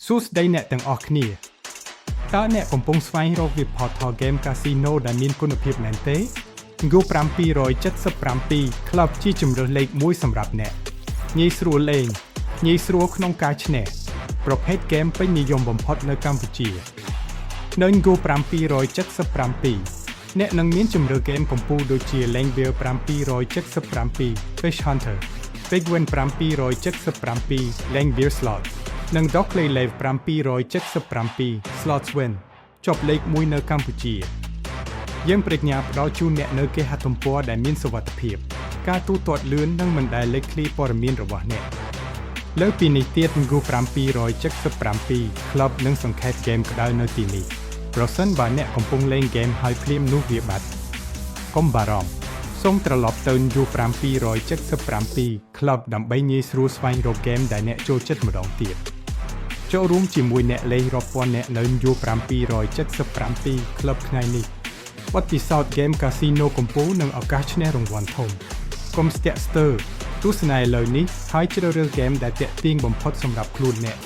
សួស្តីអ្នកទាំងអស់គ្នាតើអ្នកកំពុងស្វែងរក Portal Game Casino ដែលមានគុណភាពមែនទេ Go 777 Club ជាជម្រើសលេខ1សម្រាប់អ្នកងាយស្រួលលេងងាយស្រួលក្នុងការឈ្នះប្រភេទហ្គេមពេញនិយមបំផុតនៅកម្ពុជានៅ Go 777 អ្នកនឹងមានជម្រើសហ្គេមកំពូលដូចជា Langville 777 Fish Hunter Bigwin 777 Langville Slot និង Dockley Live 777 Slots Win ជាប់លេខ1នៅកម្ពុជាយើងប្រាជ្ញាផ្ដល់ជូនអ្នកនៅគេហទំព័រដែលមានសុវត្ថិភាពការទូទាត់លឿននិងមិនដែលលេចធ្លាយព័ត៌មានរបស់អ្នកលើពីនេះទៀត Go 777 Club នឹងសង្ខេបហ្គេមក្តៅនៅទីនេះប្រសិនបើអ្នកកំពុងលេងហ្គេមហើយភ្លាមនោះវាបាត់កុំបារម្ភសូមត្រឡប់ទៅ Go 777 Club ដើម្បីងាយស្រួលស្វែងរកហ្គេមដែលអ្នកចូលចិត្តម្ដងទៀតចូលរួមជាមួយអ្នកលេងរាប់ពាន់អ្នកនៅ Go 777 Club ថ្ងៃនេះបទពិសោធន៍ហ្គេមកាស៊ីណូកំពូលនិងឱកាសឈ្នះរង្វាន់ធំកុំស្ទាក់ស្ទើរទស្សនាឥឡូវនេះហើយជ្រើសរើសហ្គេមដែលទាក់ទាញបំផុតសម្រាប់ខ្លួនអ្នក